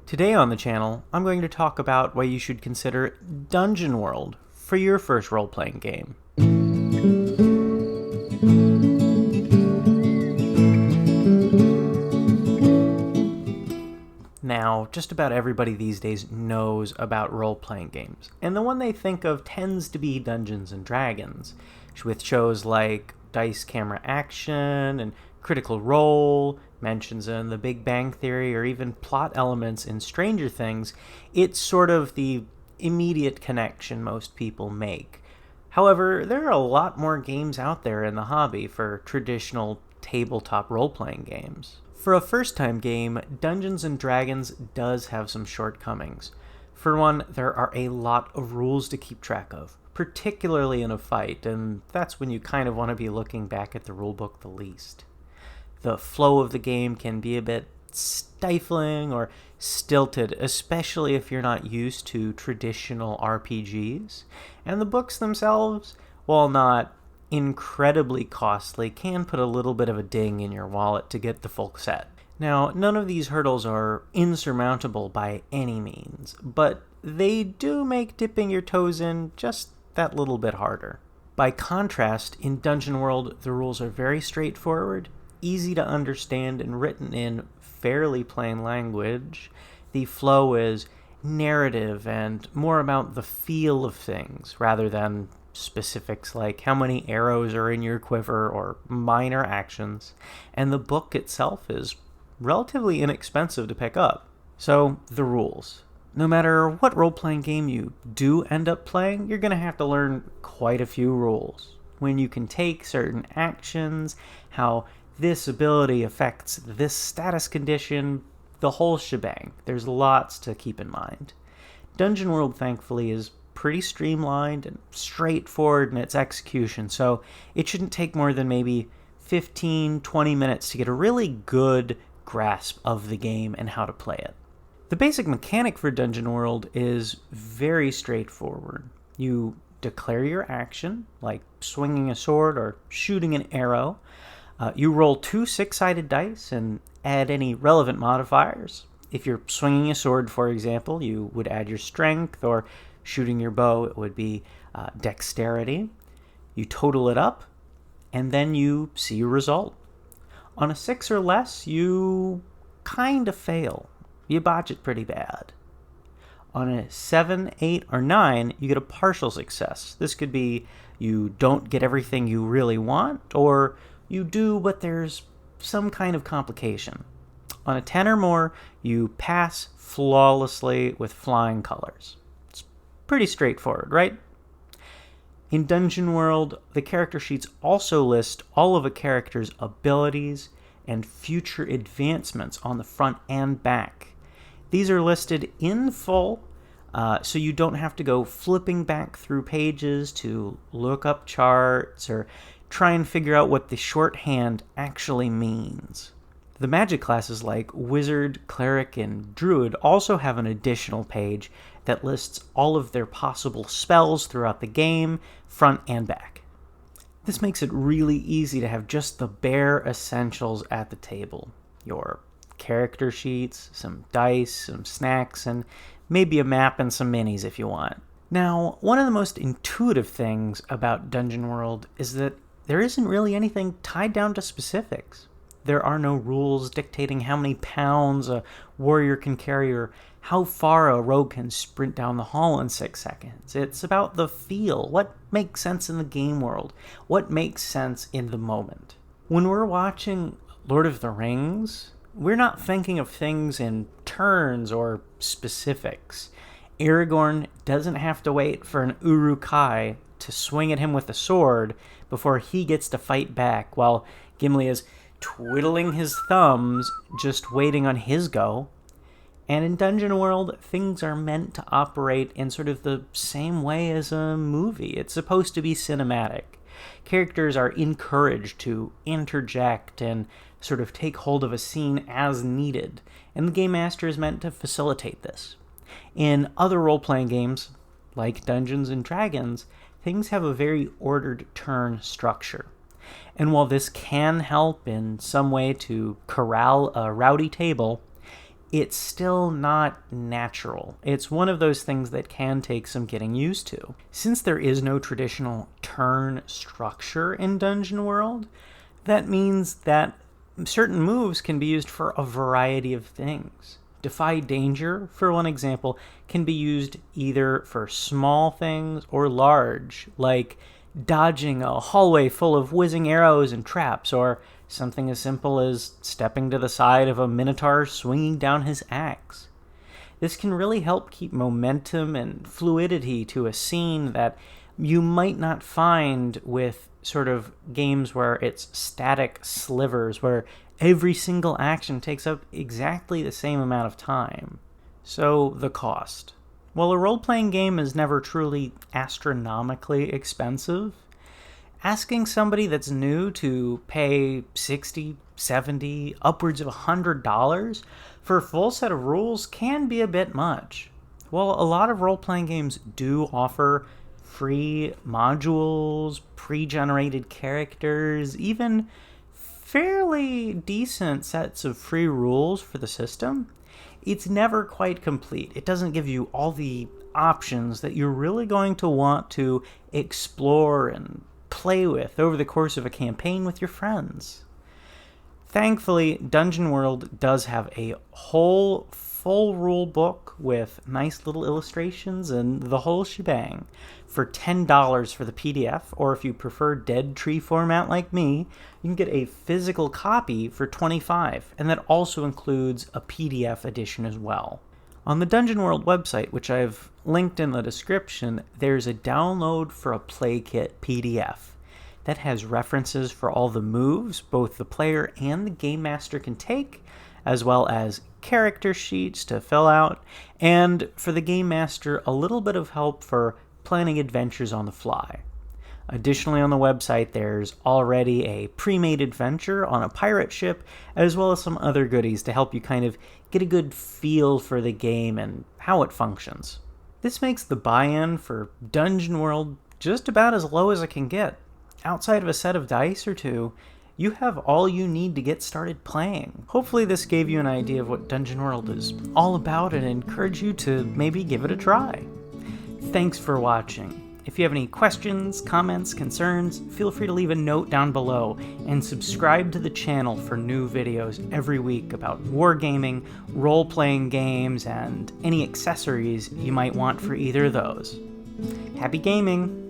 Today on the channel, I'm going to talk about why you should consider Dungeon World for your first role-playing game. Now, just about everybody these days knows about role-playing games, and the one they think of tends to be Dungeons & Dragons, with shows like Dice Camera Action and Critical Role, mentions in The Big Bang Theory, or even plot elements in Stranger Things. It's sort of the immediate connection most people make. However, there are a lot more games out there in the hobby for traditional tabletop role-playing games. For a first-time game, Dungeons & Dragons does have some shortcomings. For one, there are a lot of rules to keep track of, particularly in a fight, and that's when you kind of want to be looking back at the rulebook the least. The flow of the game can be a bit stifling or stilted, especially if you're not used to traditional RPGs. And the books themselves, while not incredibly costly, can put a little bit of a ding in your wallet to get the full set. Now, none of these hurdles are insurmountable by any means, but they do make dipping your toes in just that little bit harder. By contrast, in Dungeon World, the rules are very straightforward, easy to understand, and written in fairly plain language. The flow is narrative and more about the feel of things rather than specifics like how many arrows are in your quiver or minor actions. And the book itself is relatively inexpensive to pick up. So, the rules. No matter what role-playing game you do end up playing, you're going to have to learn quite a few rules. When you can take certain actions, how this ability affects this status condition, the whole shebang. There's lots to keep in mind. Dungeon World, thankfully, is pretty streamlined and straightforward in its execution, so it shouldn't take more than maybe 15-20 minutes to get a really good grasp of the game and how to play it. The basic mechanic for Dungeon World is very straightforward. You declare your action, like swinging a sword or shooting an arrow. You roll 2 6-sided dice and add any relevant modifiers. If you're swinging a sword, for example, you would add your strength, or shooting your bow, it would be dexterity. You total it up, and then you see your result. On a 6 or less, you kind of fail. You botch it pretty bad. On a 7, 8, or 9, you get a partial success. This could be you don't get everything you really want, or you do, but there's some kind of complication. On a 10 or more, you pass flawlessly with flying colors. It's pretty straightforward, right? In Dungeon World, the character sheets also list all of a character's abilities and future advancements on the front and back. These are listed in full, so you don't have to go flipping back through pages to look up charts or try and figure out what the shorthand actually means. The magic classes like Wizard, Cleric, and Druid also have an additional page that lists all of their possible spells throughout the game, front and back. This makes it really easy to have just the bare essentials at the table. Your character sheets, some dice, some snacks, and maybe a map and some minis if you want. Now, one of the most intuitive things about Dungeon World is that there isn't really anything tied down to specifics. There are no rules dictating how many pounds a warrior can carry or how far a rogue can sprint down the hall in 6 seconds. It's about the feel, what makes sense in the game world, what makes sense in the moment. When we're watching Lord of the Rings, we're not thinking of things in turns or specifics. Aragorn doesn't have to wait for an Uruk-hai to swing at him with a sword before he gets to fight back, while Gimli is twiddling his thumbs, just waiting on his go. And in Dungeon World, things are meant to operate in sort of the same way as a movie. It's supposed to be cinematic. Characters are encouraged to interject and sort of take hold of a scene as needed, and the Game Master is meant to facilitate this. In other role-playing games, like Dungeons & Dragons, things have a very ordered turn structure. And while this can help in some way to corral a rowdy table, it's still not natural. It's one of those things that can take some getting used to. Since there is no traditional turn structure in Dungeon World, that means that certain moves can be used for a variety of things. Defy Danger, for one example, can be used either for small things or large, like dodging a hallway full of whizzing arrows and traps, or something as simple as stepping to the side of a minotaur swinging down his axe. This can really help keep momentum and fluidity to a scene that you might not find with sort of games where it's static slivers, where every single action takes up exactly the same amount of time. So, the cost. While a role-playing game is never truly astronomically expensive, asking somebody that's new to pay $60, $70, upwards of $100 for a full set of rules can be a bit much. While a lot of role-playing games do offer free modules, pre-generated characters, even fairly decent sets of free rules for the system, it's never quite complete. It doesn't give you all the options that you're really going to want to explore and play with over the course of a campaign with your friends. Thankfully, Dungeon World does have a whole full rule book with nice little illustrations and the whole shebang for $10 for the PDF, or if you prefer dead tree format like me, you can get a physical copy for $25, and that also includes a PDF edition as well. On the Dungeon World website, which I've linked in the description, there's a download for a play kit PDF that has references for all the moves both the player and the game master can take, as well as character sheets to fill out, and for the game master, a little bit of help for planning adventures on the fly. Additionally, on the website, there's already a pre-made adventure on a pirate ship, as well as some other goodies to help you kind of get a good feel for the game and how it functions. This makes the buy-in for Dungeon World just about as low as it can get. Outside of a set of dice or two, you have all you need to get started playing. Hopefully this gave you an idea of what Dungeon World is all about and encourage you to maybe give it a try. Thanks for watching. If you have any questions, comments, concerns, feel free to leave a note down below and subscribe to the channel for new videos every week about wargaming, role-playing games, and any accessories you might want for either of those. Happy gaming!